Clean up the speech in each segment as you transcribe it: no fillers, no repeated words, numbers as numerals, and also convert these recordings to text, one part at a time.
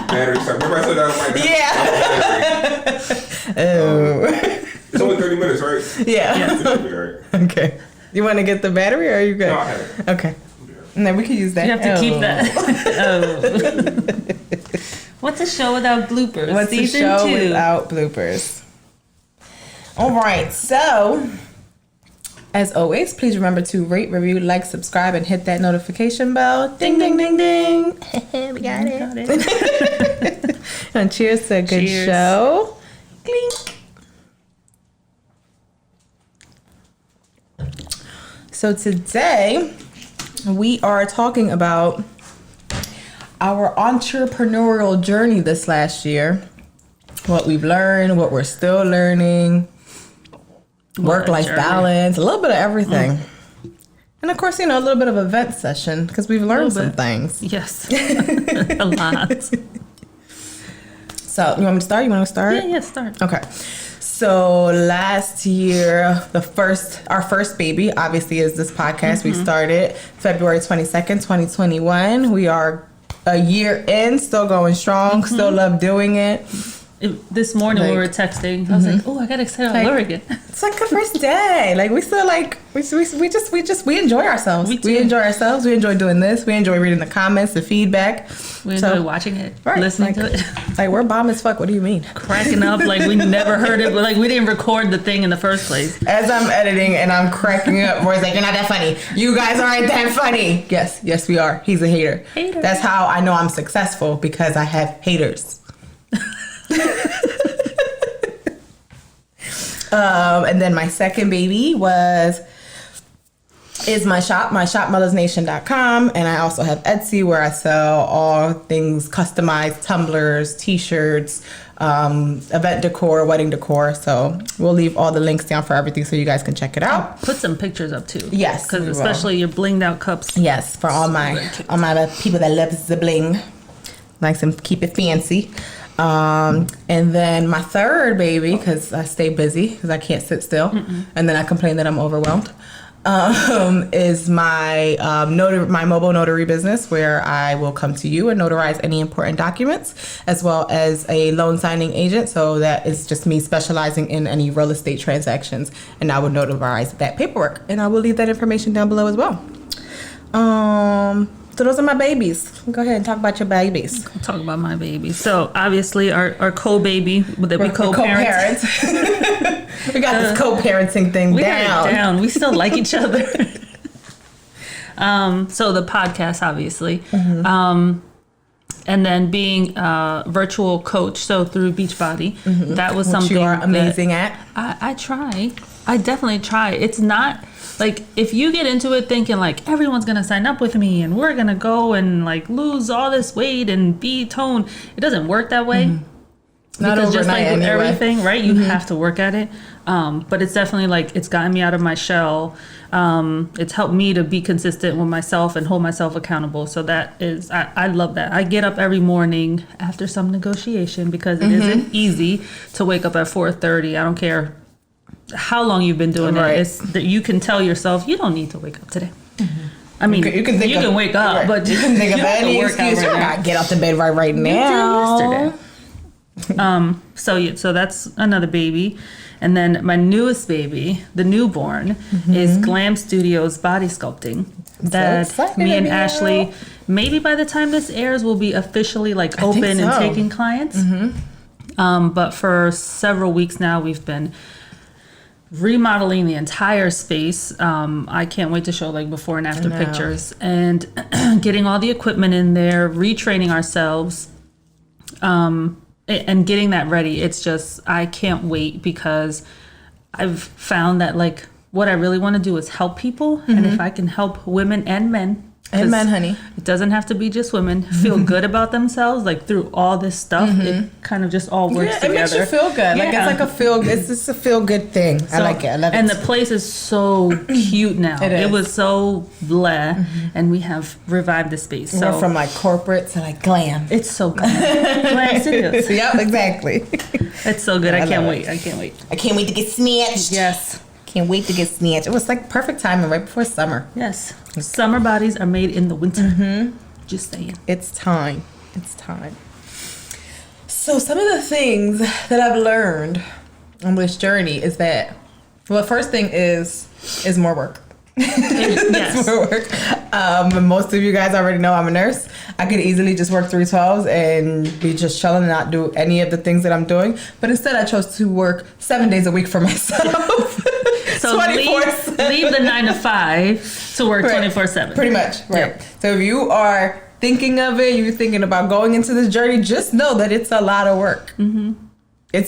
battery stuff. Remember I said that on my Yeah. It's only 30 minutes, right? Yeah. Okay. You want to get the battery or are you good? No, I have it. Okay. No, we can use that. You have to keep that. What's a show without bloopers? What's Season a show 2. without bloopers? All right. So, as always, please remember to rate, review, like, subscribe, and hit that notification bell. Ding, ding, ding, ding. We got it. And cheers to a good show. Clink. So today, we are talking about our entrepreneurial journey this last year. What we've learned, what we're still learning, work-life balance, a little bit of everything. And of course, a little bit of a vent session because we've learned some things. Yes. A lot. So, you want me to start? You want to start? Yeah, start. Okay. So last year, our first baby, obviously, is this podcast. We started February 22nd, 2021. We are a year in, still going strong, still love doing it. This morning we were texting. I was like, "Oh, I got excited all over again." It's like the first day. Like we still we enjoy ourselves. We enjoy ourselves. We enjoy doing this. We enjoy reading the comments, the feedback. We enjoy watching it, listening to it. Like we're bomb as fuck. What do you mean? Cracking up like we never heard it, but like we didn't record the thing in the first place. As I'm editing and I'm cracking up, Roy's like, "You're not that funny. You guys aren't that funny." Yes, we are. He's a hater. That's how I know I'm successful because I have haters. And then my second baby is my shop MelasNation.com, and I also have Etsy where I sell all things customized, tumblers, t-shirts, event decor, wedding decor. So we'll leave all the links down for everything so you guys can check it out. I'll put some pictures up too. Yes, because especially your blinged out cups. Yes, for all my people that love the bling, likes to keep it fancy. And then my third baby, because I stay busy because I can't sit still, and then I complain that I'm overwhelmed, is my my mobile notary business where I will come to you and notarize any important documents, as well as a loan signing agent. So that is just me specializing in any real estate transactions, and I will notarize that paperwork, and I will leave that information down below as well. So those are my babies. Go ahead and talk about your babies. I'll talk about my baby. So obviously our co-baby that we co-parent. We got this co-parenting thing we got it down. We still like each other. So the podcast, obviously. And then being a virtual coach, so through Beachbody, that was something you are amazing at. I try. I definitely try. It's not like if you get into it thinking like everyone's gonna sign up with me and we're gonna go and like lose all this weight and be toned, it doesn't work that way. Not because just like with anyway. everything, right? You have to work at it. But it's definitely like it's gotten me out of my shell. It's helped me to be consistent with myself and hold myself accountable. So that is, I love that. I get up every morning after some negotiation because it isn't easy to wake up at 4:30. I don't care how long you've been doing it. It's that you can tell yourself you don't need to wake up today. I mean, you can wake up, but you can think of any excuse. You gotta get out the bed right now. Yesterday. So that's another baby. And then my newest baby, the newborn, is Glam Studios Body Sculpting. That me and Ashley, maybe by the time this airs, will be officially like open and taking clients. But for several weeks now, we've been remodeling the entire space. I can't wait to show like before and after pictures, and getting all the equipment in there, retraining ourselves. And getting that ready. It's just, I can't wait because I've found that like what I really want to do is help people. And if I can help women and men, honey, it doesn't have to be just women, feel good about themselves, like through all this stuff, it kind of just all works together. It makes you feel good. Like it's like it's just a feel good thing. So, I like it. I love it. And the place is so cute now. It was so bleh, and we have revived the space. So we're from like corporate to like glam. It's so glam. Glam Studios. Yep, exactly. It's so good. I can't wait. I can't wait. I can't wait to get snatched. Yes. Can't wait to get snatched. It was like perfect timing right before summer. Yes. Summer bodies are made in the winter. Just saying. It's time. It's time. So some of the things that I've learned on this journey is that, well, the first thing is more work. Yes. It's more work. Most of you guys already know I'm a nurse. I could easily just work 312s and be just chilling and not do any of the things that I'm doing. But instead, I chose to work 7 days a week for myself. So leave the 9 to 5 to work 24/7. Pretty much, right. Yep. So if you are thinking of it, you're thinking about going into this journey, just know that it's a lot of work. Mm-hmm. I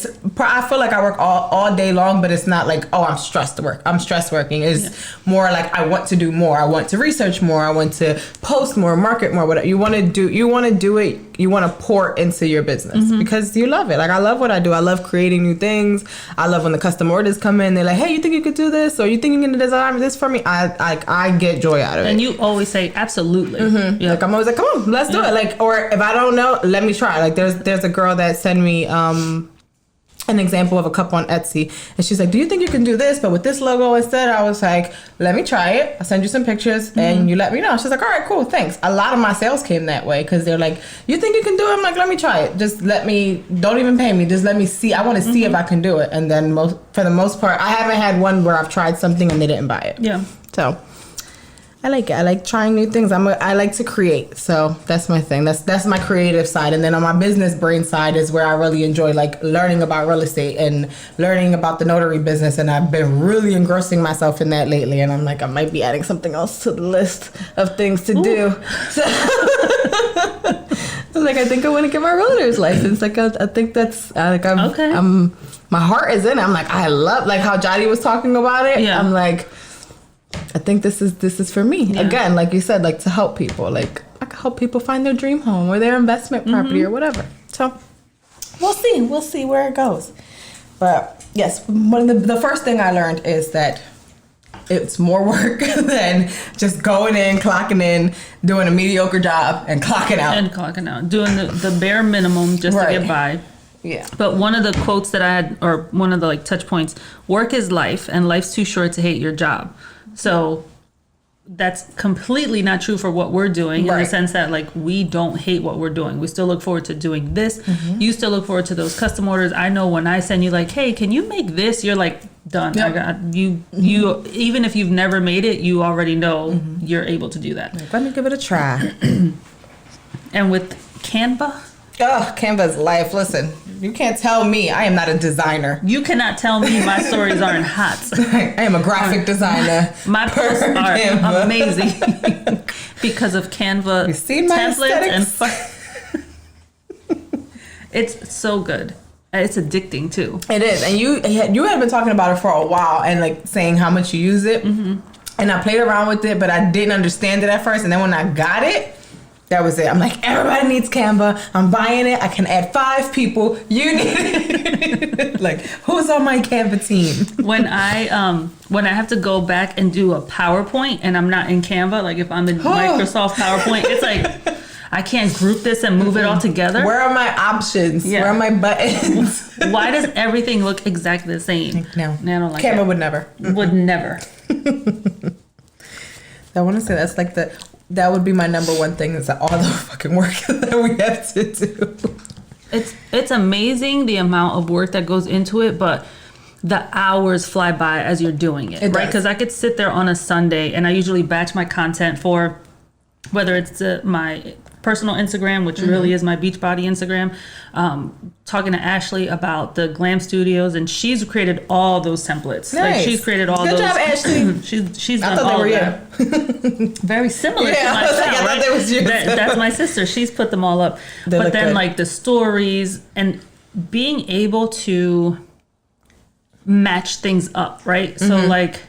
feel like I work all day long, but it's not like, oh, I'm stressed to work. I'm stressed working. It's more like I want to do more. I want to research more. I want to post more, market more. Whatever you want to do, you want to do it. You want to pour into your business because you love it. Like I love what I do. I love creating new things. I love when the custom orders come in. They're like, hey, you think you could do this? Or you think you can design this for me? I get joy out of it. And you always say absolutely. Mm-hmm. Like I'm always like, come on, let's do it. Like, or if I don't know, let me try. Like there's a girl that sent me an example of a cup on Etsy, and she's like, do you think you can do this but with this logo instead? I was like, let me try it. I'll send you some pictures and you let me know. She's like, all right, cool, thanks. A lot of my sales came that way because they're like, you think you can do it? I'm like, let me try it. Just don't even pay me, just let me see. I want to see if I can do it. And then for the most part, I haven't had one where I've tried something and they didn't buy it. Yeah. So I like it. I like trying new things. I like to create. So that's my thing. That's my creative side. And then on my business brain side is where I really enjoy like learning about real estate and learning about the notary business. And I've been really engrossing myself in that lately. And I'm like, I might be adding something else to the list of things to do. So like, I think I want to get my realtor's license. Like, I think that's like okay. My heart is in it. I'm like, I love like how Jody was talking about it. Yeah. I'm like, I think this is for me. Yeah. Again, like you said, like to help people. Like I can help people find their dream home or their investment property or whatever. So we'll see. We'll see where it goes. But yes, one of the first thing I learned is that it's more work than just going in, clocking in, doing a mediocre job and clocking out. Doing the bare minimum just to get by. Yeah. But one of the quotes that I had, or one of the like touch points, work is life and life's too short to hate your job. So that's completely not true for what we're doing in the sense that like we don't hate what we're doing. We still look forward to doing this. You still look forward to those custom orders. I know when I send you like, hey, can you make this? You're like, done. Yep. I got you. Even if you've never made it, you already know you're able to do that. Like, let me give it a try. And with Canva. Oh, Canva's life. Listen, you can't tell me I am not a designer. You cannot tell me my stories aren't hot. I am a graphic designer. My posts are Canva. Amazing because of Canva templates and it's so good. It's addicting too. It is, and you had been talking about it for a while and like saying how much you use it. And I played around with it, but I didn't understand it at first. And then when I got it. That was it. I'm like, everybody needs Canva. I'm buying it. I can add 5 people. You need it. Like, who's on my Canva team? When I have to go back and do a PowerPoint and I'm not in Canva, like if I'm in Microsoft PowerPoint, it's like I can't group this and move it all together. Where are my options? Yeah. Where are my buttons? Why does everything look exactly the same? No. I don't like Canva that. would never. Would never. I want to say that's like that would be my number one thing is all the fucking work that we have to do. It's amazing the amount of work that goes into it, but the hours fly by as you're doing it right? Because I could sit there on a Sunday and I usually batch my content for whether it's my personal Instagram, which really is my Beachbody Instagram, talking to Ashley about the Glam Studios, and she's created all those templates. Nice. Like she's created all Good those. Good job, Ashley. she's done all of them. Very similar to myself, like, right? That was yours. That's my sister. She's put them all up. But then like the stories and being able to match things up, right? So like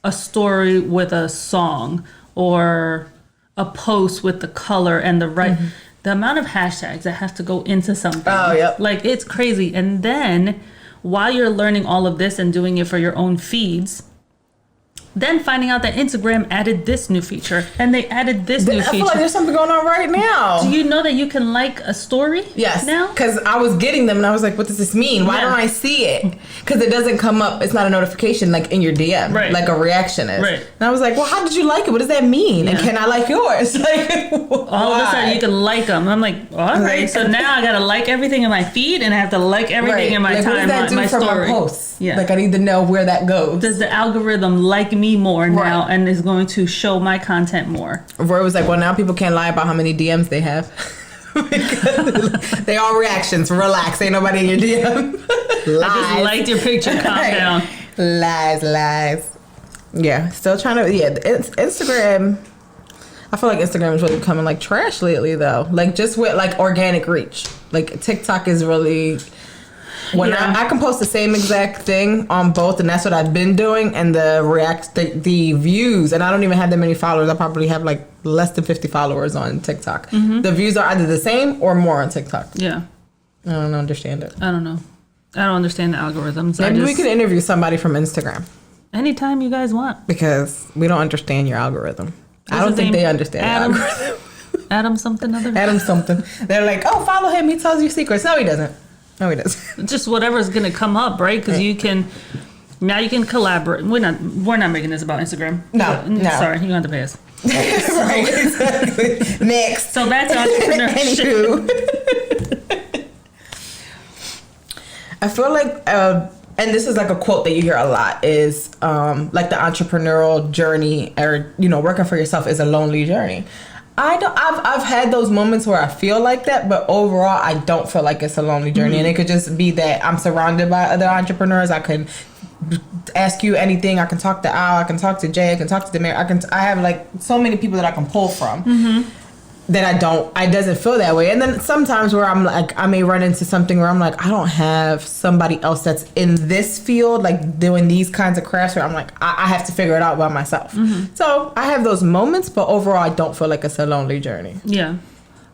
a story with a song or a post with the color and the the amount of hashtags that have to go into something. Oh, yep. Like it's crazy. And then while you're learning all of this and doing it for your own feeds, Then finding out that Instagram added this new feature and they added this new I feel feature. like there's something going on right now. Do you know that you can like a story? Yes. Now? Because I was getting them and I was like, what does this mean? Why don't I see it? Because it doesn't come up. It's not a notification like in your DM. Right. Like a reaction is. Right. And I was like, well, how did you like it? What does that mean? And can I like yours? Like, all of a sudden you can like them. And I'm like, all right. Like, so now I got to like everything in my feed and I have to like everything in my like, timeline, what does that do my for story. my posts? Yeah. Like I need to know where that goes. Does the algorithm like me more now and is going to show my content more? Roy was like, well, now people can't lie about how many DMs they have. They all reactions. Relax. Ain't nobody in your DM. Lies. I just liked your picture. Calm down. Lies. Yeah. Still trying to, Instagram. I feel like Instagram is really becoming like trash lately though. Like just with like organic reach. Like TikTok is really... When I can post the same exact thing on both, and that's what I've been doing, and the views, and I don't even have that many followers. I probably have like less than 50 followers on TikTok. Mm-hmm. The views are either the same or more on TikTok. Yeah. I don't understand it. I don't know. I don't understand the algorithms. Maybe we could interview somebody from Instagram. Anytime you guys want. Because we don't understand your algorithm. I don't think they understand the algorithm. Adam something other. Adam something. They're like, oh, follow him. He tells you secrets. No, he doesn't. No, he doesn't. Just whatever's gonna come up, right? Because you can collaborate. We're not making this about Instagram. No. Sorry, you have to pay us. Right, exactly. Next. So back to entrepreneurship. I feel like, and this is like a quote that you hear a lot, is like the entrepreneurial journey, or working for yourself is a lonely journey. I've had those moments where I feel like that, but overall I don't feel like it's a lonely journey. And it could just be that I'm surrounded by other entrepreneurs. I can ask you anything. I can talk to Al, I can talk to Jay, I can talk to Demir. I have like so many people that I can pull from. That I doesn't feel that way. And then sometimes where I'm like, I may run into something where I'm like, I don't have somebody else that's in this field, like doing these kinds of crafts, where I'm like, I have to figure it out by myself. So I have those moments, but overall I don't feel like it's a lonely journey. Yeah,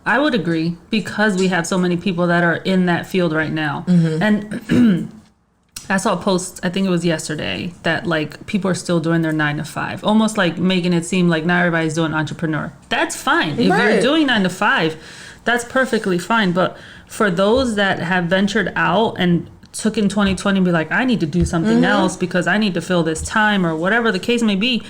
I would agree, because we have so many people that are in that field right now. And I saw a post, I think it was yesterday, that like people are still doing their 9 to 5, almost like making it seem like not everybody's doing entrepreneur. That's fine. If you're doing 9 to 5, that's perfectly fine. But for those that have ventured out and took in 2020 and be like, I need to do something else because I need to fill this time, or whatever the case may be,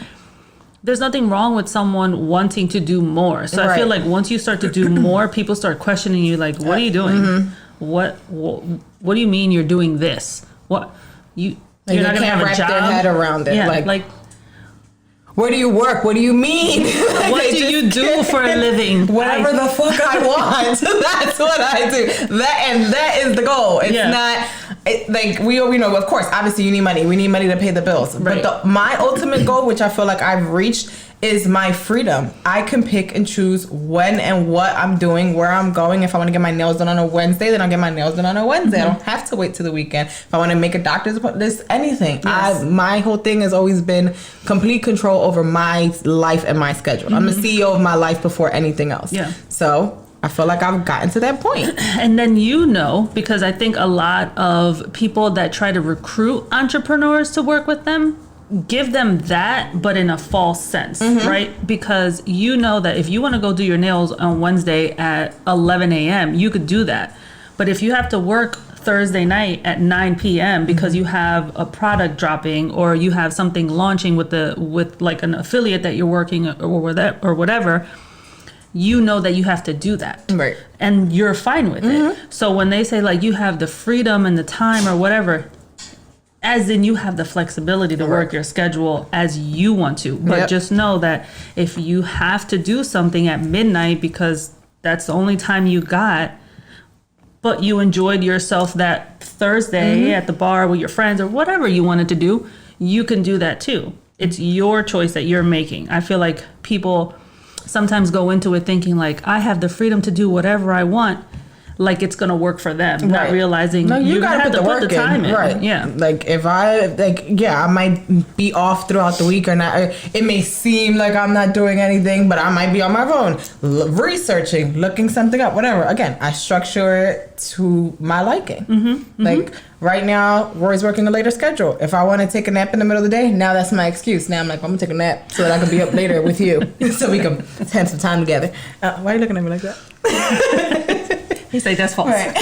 there's nothing wrong with someone wanting to do more. So I feel like once you start to do more, people start questioning you, like, what are you doing? What do you mean you're doing this? What you're not gonna have a job? Their head around it. Yeah, like where do you work? What do you mean? What do you do for a living? Whatever the fuck I want. That's what I do. That is the goal. It's not like we know. Of course, obviously, you need money. We need money to pay the bills. Right. But my ultimate goal, which I feel like I've reached, is my freedom. I can pick and choose when and what I'm doing, where I'm going. If I want to get my nails done on a Wednesday, then I'll get my nails done on a Wednesday. I don't have to wait till the weekend. If I want to make a doctor's appointment, anything. Yes. My whole thing has always been complete control over my life and my schedule. I'm the CEO of my life before anything else. Yeah. So I feel like I've gotten to that point. And then because I think a lot of people that try to recruit entrepreneurs to work with them, give them that, but in a false sense, right? Because that if you want to go do your nails on Wednesday at 11 a.m., you could do that. But if you have to work Thursday night at 9 p.m. because you have a product dropping, or you have something launching with like an affiliate that you're working or whatever, that you have to do that. Right. And you're fine with it. So when they say like you have the freedom and the time or whatever, as in you have the flexibility to work your schedule as you want to. But just know that if you have to do something at midnight because that's the only time you got, but you enjoyed yourself that Thursday at the bar with your friends or whatever you wanted to do, you can do that too. It's your choice that you're making. I feel like people sometimes go into it thinking like, I have the freedom to do whatever I want. like it's gonna work for them, not Right. realizing No, you gotta have put to the put work the time in. Right. Yeah. Like if I might be off throughout the week or not. It may seem like I'm not doing anything, but I might be on my phone researching, looking something up, whatever. Again, I structure it to my liking. Like right now, Roy's working a later schedule. If I want to take a nap in the middle of the day, now that's my excuse. Now I'm like, I'm gonna take a nap so that I can be up later with you, so we can spend some time together. Why are you looking at me like that? He's like, that's false. Right.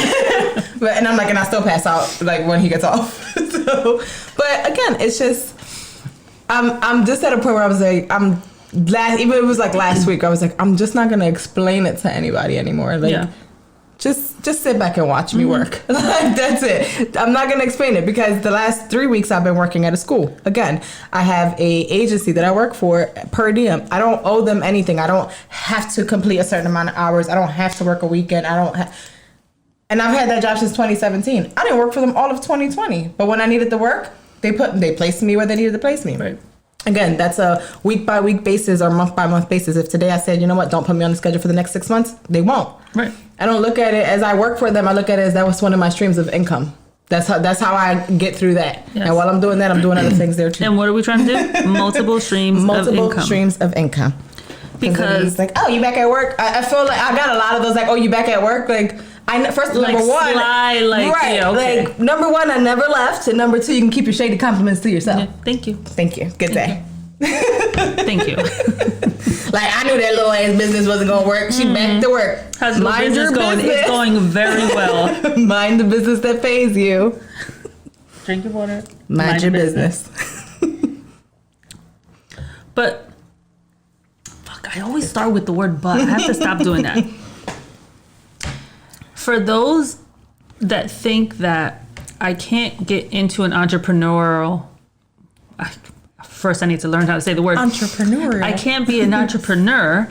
And I'm like, and I still pass out like when he gets off. So, but again, it's just, I'm just at a point where I was like, even it was like last week, I was like, I'm just not gonna explain it to anybody anymore. Like, just sit back and watch me work. Like, that's it. I'm not gonna explain it because the last 3 weeks I've been working at a school. Again, I have a agency that I work for per diem. I don't owe them anything. I don't have to complete a certain amount of hours. I don't have to work a weekend. And I've had that job since 2017. I didn't work for them all of 2020. But when I needed the work, they placed me where they needed to place me. Right. Again, that's a week by week basis or month by month basis. If today I said, you know what, don't put me on the schedule for the next 6 months, they won't. Right. I don't look at it as I work for them. I look at it as that was one of my streams of income. That's how I get through that. Yes. And while I'm doing that, I'm doing other things there too. And what are we trying to do? Multiple streams of income. Because it's like, oh, you back at work? I feel like I got a lot of those like, oh, you back at work? Like, first like number one, sly, like, right? Yeah, okay. Like number one, I never left, and number two, you can keep your shady compliments to yourself. Yeah, thank you. Thank you. Good day. Thank you. Like I knew that little ass business wasn't gonna work. She back to work. How's the business going? It's going very well. Mind the business that pays you. Drink your water. Mind your business. But fuck, I always start with the word but. I have to stop doing that. For those that think that I can't get into an entrepreneurial, first I need to learn how to say the word Entrepreneurial. I can't be an entrepreneur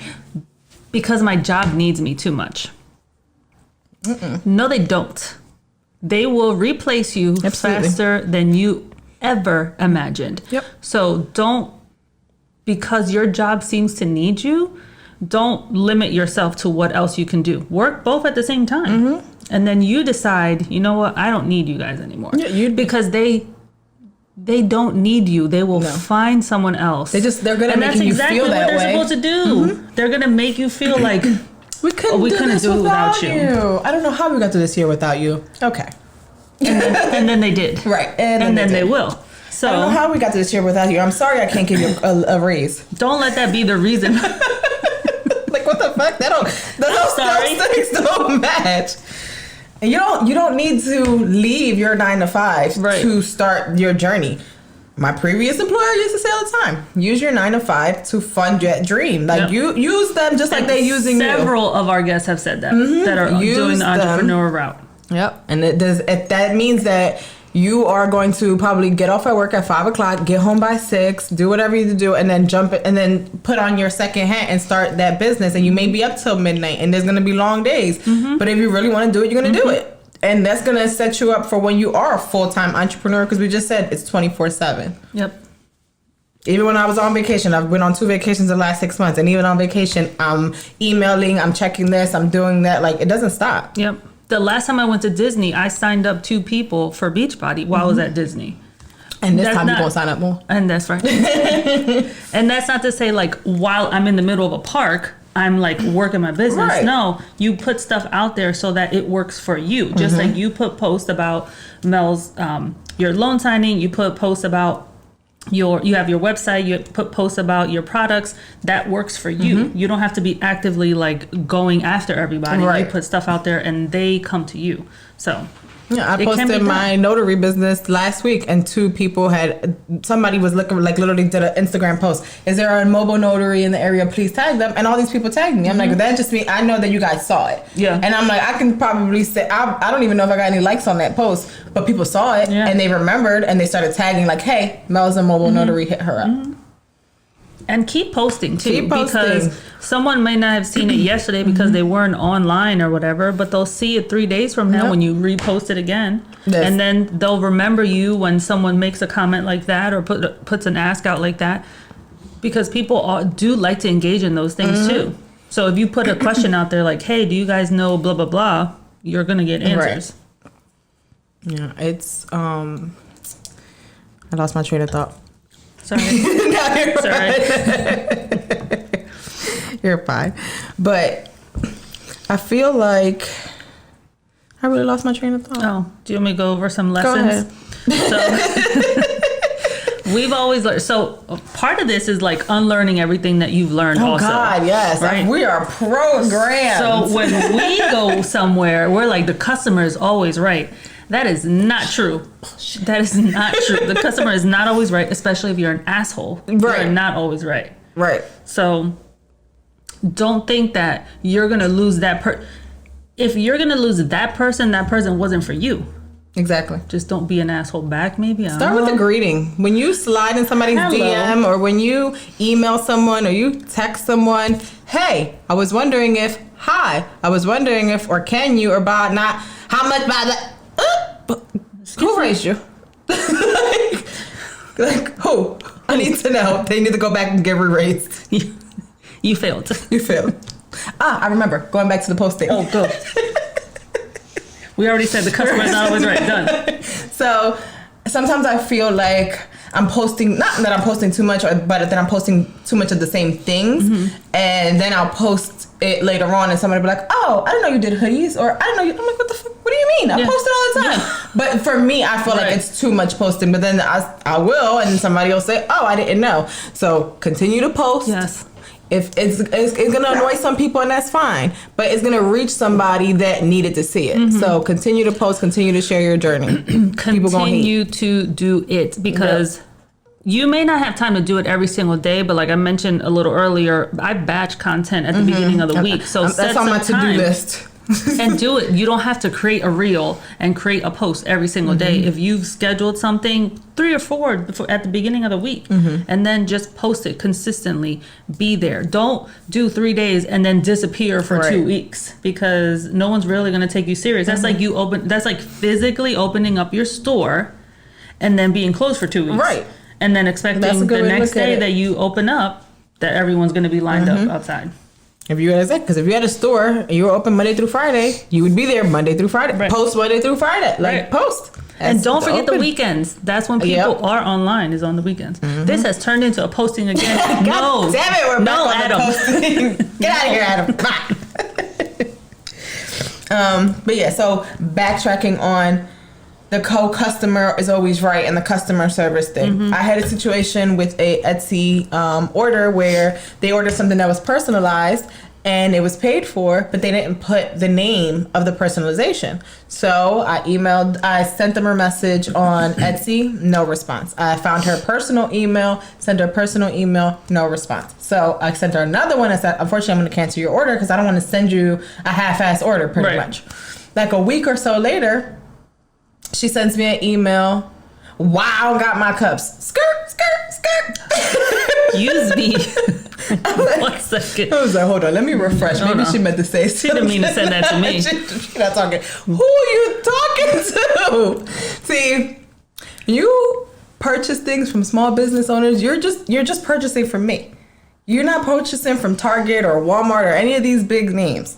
because my job needs me too much. No, they don't. They will replace you faster than you ever imagined. Yep. So don't, because your job seems to need you, don't limit yourself to what else you can do. Work both at the same time. And then you decide, you know what, I don't need you guys anymore. Yeah, because they don't need you. They will find someone else. They're gonna make you feel that way. And that's exactly what they're supposed to do. They're gonna make you feel like we couldn't do it without you. I don't know how we got through this year without you. Okay. And then they did. Right. And then they will. So I don't know how we got through this year without you. I'm sorry I can't give you a raise. Don't let that be the reason. Like what the fuck? Those things don't match. And you don't need to leave your 9 to 5 to start your journey. My previous employer used to say all the time, use your 9 to 5 to fund your dream. Like you use them just like they're using you. Several of our guests have said that, that are doing the entrepreneur route. Yep. And that means that you are going to probably get off at work at 5 o'clock, get home by 6, do whatever you need to do, and then jump it, and then put on your second hat and start that business. And you may be up till midnight, and there's going to be long days. But if you really want to do it, you're going to do it. And that's going to set you up for when you are a full-time entrepreneur, because we just said it's 24/7. Yep. Even when I was on vacation, I've been on 2 vacations the last 6 months. And even on vacation, I'm emailing, I'm checking this, I'm doing that. Like, it doesn't stop. Yep. The last time I went to Disney, I signed up 2 people for Beachbody while I was at Disney. And this time you're going to sign up more. And that's right. And that's not to say, like, while I'm in the middle of a park, I'm, like, working my business. Right. No, you put stuff out there so that it works for you. Just like you put posts about Mel's, your loan signing, you put posts about you have your website, you put posts about your products, that works for you. You don't have to be actively like going after everybody. Right. You put stuff out there and they come to you. So yeah, I posted my notary business last week, and 2 people somebody was looking, like literally did an Instagram post. Is there a mobile notary in the area? Please tag them. And all these people tagged me. I'm like, that just means I know that you guys saw it. Yeah. And I'm like, I can probably say, I don't even know if I got any likes on that post, but people saw it and they remembered and they started tagging like, hey, Mel's a mobile notary, hit her up. And keep posting too, because someone may not have seen it yesterday because they weren't online or whatever, but they'll see it 3 days from now when you repost it again. Yes. And then they'll remember you when someone makes a comment like that or puts an ask out like that, because people do like to engage in those things too. So if you put a question out there like, hey, do you guys know blah, blah, blah? you're gonna get answers. Right. Yeah, it's I lost my train of thought. Sorry. No, you're Sorry. fine. You're fine. But I feel like I really lost my train of thought. Oh, do you want me to go over some lessons? Go ahead. So we've always learned. So part of this is like unlearning everything that you've learned. Oh also, God, yes. right? We are programmed. So when we go somewhere, we're like, the customer is always right. That is not true. That is not true. The customer is not always right, especially if you're an asshole. Right. You're not always right. Right. So don't think that you're going to lose that if you're going to lose that person wasn't for you. Exactly. Just don't be an asshole back, maybe. Start with a greeting. When you slide in somebody's DM, or when you email someone, or you text someone, hey, I was wondering if, or can you, or by not, how much by the, who raised you? like, who? I need to know. They need to go back and get re-raised. You failed. You failed. I remember. Going back to the posting. Oh, go. We already said the customer is not always right. Done. So sometimes I feel like I'm posting, not that I'm posting too much, but that I'm posting too much of the same things. Mm-hmm. And then I'll post it later on and somebody will be like, oh, I didn't know you did hoodies. Or I didn't know you. I'm like, what the fuck? What do you mean? I post it all the time. Yeah. But for me, I feel like it's too much posting. But then I will, and somebody will say, oh, I didn't know. So continue to post. Yes. If it's going to annoy some people, and that's fine, but it's going to reach somebody that needed to see it. Mm-hmm. So continue to post, continue to share your journey. Continue to do it, because you may not have time to do it every single day, but like I mentioned a little earlier, I batch content at the beginning of the week. So that's on my to-do list. And do it. You don't have to create a reel and create a post every single day. If you've scheduled something 3 or 4 at the beginning of the week, and then just post it consistently, be there. Don't do 3 days and then disappear for 2 weeks, because no one's really going to take you serious. That's like that's like physically opening up your store and then being closed for 2 weeks. Right. And then expecting the next day that you open up that everyone's going to be lined up outside. If you had a store and you were open Monday through Friday, you would be there Monday through Friday. Right. Post Monday through Friday. Post. And don't forget the weekends. That's when people are online, is on the weekends. This has turned into a posting again. God damn it, we're back on Adam. The posting. Get out of here, Adam. Bye. But yeah, so backtracking on the customer is always right, and the customer service thing. I had a situation with a Etsy order where they ordered something that was personalized and it was paid for, but they didn't put the name of the personalization. So I sent them a message on Etsy, no response. I found her personal email, sent her a personal email, no response. So I sent her another one. I said, unfortunately, I'm going to cancel your order because I don't want to send you a half-ass order, pretty much. Like a week or so later, she sends me an email. Wow, got my cups. Skirt, skirt, skirt. Use me. 1 second. I was like, hold on, let me refresh. Maybe she meant to say something. She didn't mean to send that to me. She's not talking. Who are you talking to? See, you purchase things from small business owners. You're just purchasing from me. You're not purchasing from Target or Walmart or any of these big names.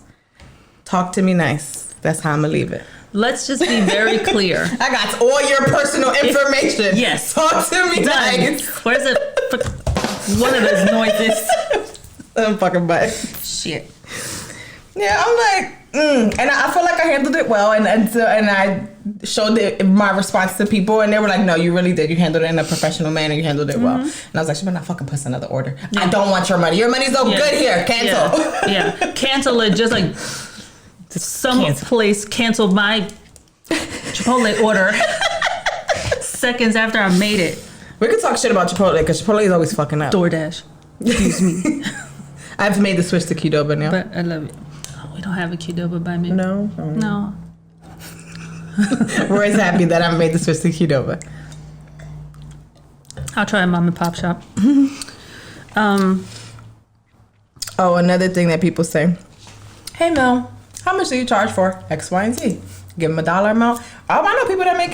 Talk to me nice. That's how I'm gonna leave it. Let's just be very clear. I got all your personal information. Yes. Talk to me nice. Where's it? One of those noises. I'm fucking butt. Shit. Yeah, I'm like, and I feel like I handled it well, and I showed my response to people, and they were like, no, you really did. You handled it in a professional manner. You handled it well. And I was like, she better not fucking put another order. I don't want your money. Your money's no good here. Cancel. Yeah. Cancel it. Just like some place canceled my Chipotle order seconds after I made it. We could talk shit about Chipotle, because Chipotle is always fucking up. DoorDash. Excuse me. I've made the switch to Qdoba now. But I love it. Oh, we don't have a Qdoba by me. No. No. Roy's happy that I've made the switch to Qdoba. I'll try a mom and pop shop. Oh, another thing that people say. Hey, Mel, how much do you charge for X, Y, and Z? Give them a dollar amount. Oh, I know people that make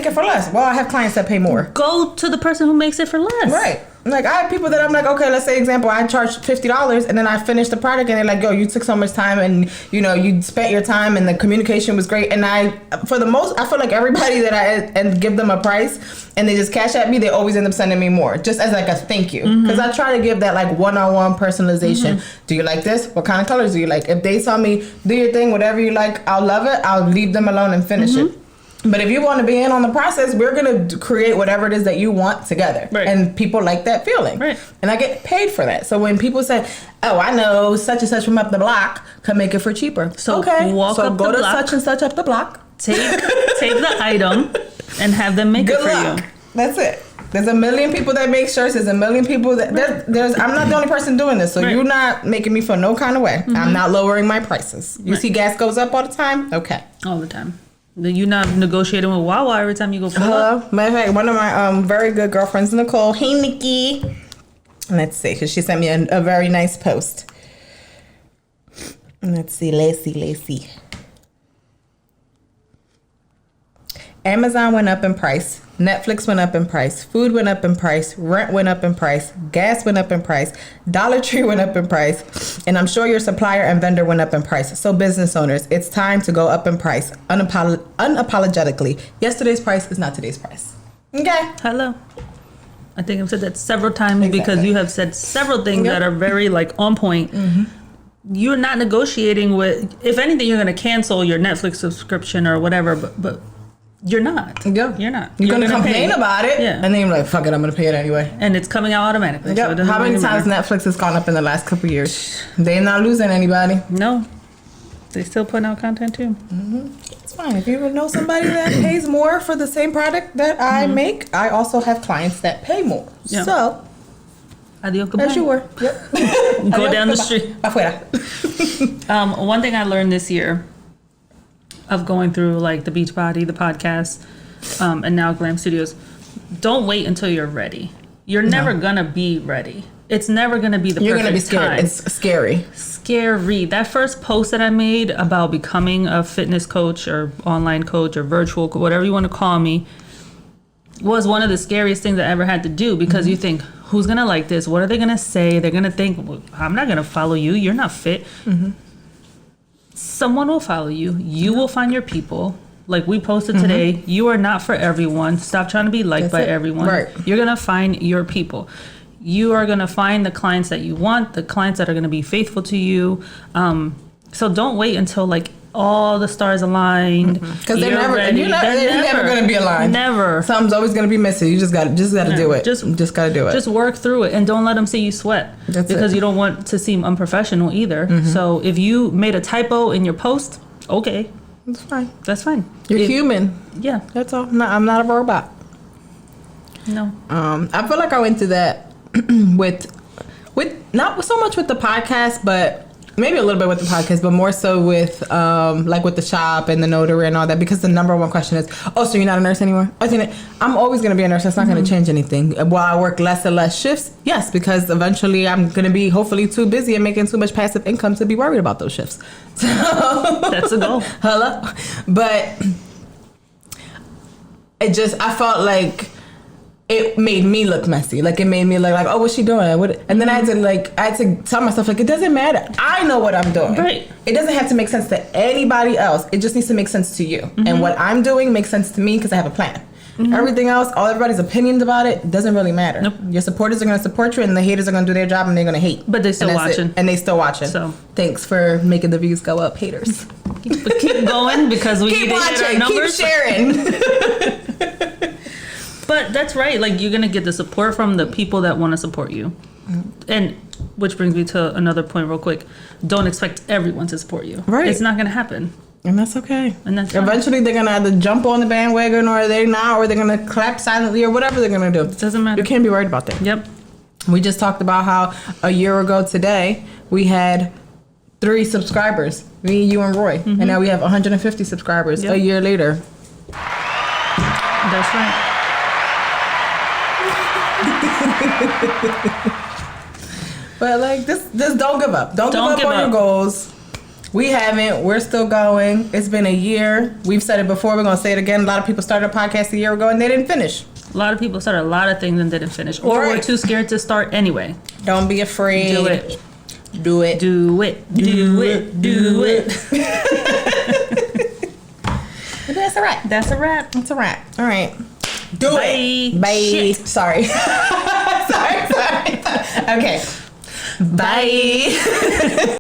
it for less. Well, I have clients that pay more. Go to the person who makes it for less. Right. Like, I have people that I'm like, okay, let's say example, I charge $50 and then I finish the product and they're like, yo, you took so much time and, you know, you spent your time and the communication was great. And I feel like everybody that and give them a price and they just cash at me, they always end up sending me more just as like a thank you. Because I try to give that like one-on-one personalization. Do you like this? What kind of colors do you like? If they tell me, do your thing, whatever you like, I'll love it. I'll leave them alone and finish it. But if you want to be in on the process, we're going to create whatever it is that you want together. Right. And people like that feeling. Right. And I get paid for that. So when people say, oh, I know such and such from up the block can make it for cheaper. So okay. Go to such and such up the block. Take the item and have them make it for you. That's it. There's a million people that make shirts. There's a million people that I'm not the only person doing this. So you're not making me feel no kind of way. I'm not lowering my prices. You see gas goes up all the time? Okay. All the time. You're not negotiating with Wawa every time you go fill up? Matter of fact, one of my very good girlfriends, Nicole. Hey, Nikki. Let's see, because she sent me a very nice post. Let's see. Amazon went up in price. Netflix went up in price. Food went up in price. Rent went up in price. Gas went up in price. Dollar Tree went up in price. And I'm sure your supplier and vendor went up in price. So business owners, it's time to go up in price unapologetically. Yesterday's price is not today's price. Okay. Hello. I think I've said that several times because you have said several things that are very like on point. You're not negotiating with, if anything, you're going to cancel your Netflix subscription or whatever, but you're not. Yeah. You're not. You're going to complain about it. Yeah. And then you're like, fuck it, I'm going to pay it anyway. And it's coming out automatically. Yep. So how many times Netflix has gone up in the last couple of years? They're not losing anybody. No. They still putting out content too. It's fine. If you know somebody that pays more for the same product that I make, I also have clients that pay more. Yeah. So, adios, goodbye. As you were. Yep. Go down the street. Afuera. One thing I learned this year of going through like the Beachbody, the podcast, and now Glam Studios, don't wait until you're ready. You're never gonna be ready. It's never gonna be the You're perfect gonna be scared. time. It's scary. Scary. That first post that I made about becoming a fitness coach or online coach or virtual, whatever you want to call me, was one of the scariest things I ever had to do because you think, who's gonna like this? What are they gonna say? They're gonna think, well, I'm not gonna follow you. You're not fit. Someone will follow you. You will find your people. Like we posted today, you are not for everyone. Stop trying to be liked by everyone. Right. You're going to find your people. You are going to find the clients that you want, the clients that are going to be faithful to you. So don't wait until like all the stars aligned. Because they're never going to be aligned. Never. Something's always going to be missing. You just got to do it. Just got to do it. Just work through it and don't let them see you sweat. Because you don't want to seem unprofessional either. So if you made a typo in your post, okay. That's fine. That's fine. You're human. Yeah. That's all. I'm not a robot. No. I feel like I went through that with not so much with the podcast, but maybe a little bit with the podcast, but more so with like with the shop and the notary and all that, because the number one question is, oh, so you're not a nurse anymore? I'm always going to be a nurse. That's not going to change anything. While I work less and less shifts, yes, because eventually I'm going to be hopefully too busy and making too much passive income to be worried about those shifts. So, that's a goal. Hello. But I felt like it made me look messy. Like it made me look like, oh, what's she doing? And then I had to tell myself, like, it doesn't matter. I know what I'm doing. Right. It doesn't have to make sense to anybody else. It just needs to make sense to you. And what I'm doing makes sense to me because I have a plan. Everything else, everybody's opinions about it doesn't really matter. Nope. Your supporters are going to support you and the haters are going to do their job and they're going to hate. But they're still watching. And they still watching. So thanks for making the views go up, haters. Keep going because we keep watching. Keep sharing. But that's right. Like, you're going to get the support from the people that want to support you. And which brings me to another point real quick. Don't expect everyone to support you. Right. It's not going to happen. And that's okay. And that's eventually they're going to either jump on the bandwagon or they're not, or they're going to clap silently or whatever they're going to do. It doesn't matter. You can't be worried about that. Yep. We just talked about how a year ago today we had 3 subscribers. Me, you, and Roy. And now we have 150 subscribers a year later. That's right. But like this don't give up. Don't give up on your goals. We haven't. We're still going. It's been a year. We've said it before. We're going to say it again. A lot of people started a podcast a year ago and they didn't finish. A lot of people started a lot of things and didn't finish. Or were too scared to start anyway. Don't be afraid. Do it. Do it. Do it. Do it. Do it. That's a wrap. That's a wrap. That's a wrap. All right. Do Bye. it. Bye. Shit. Sorry. sorry. Okay. Bye.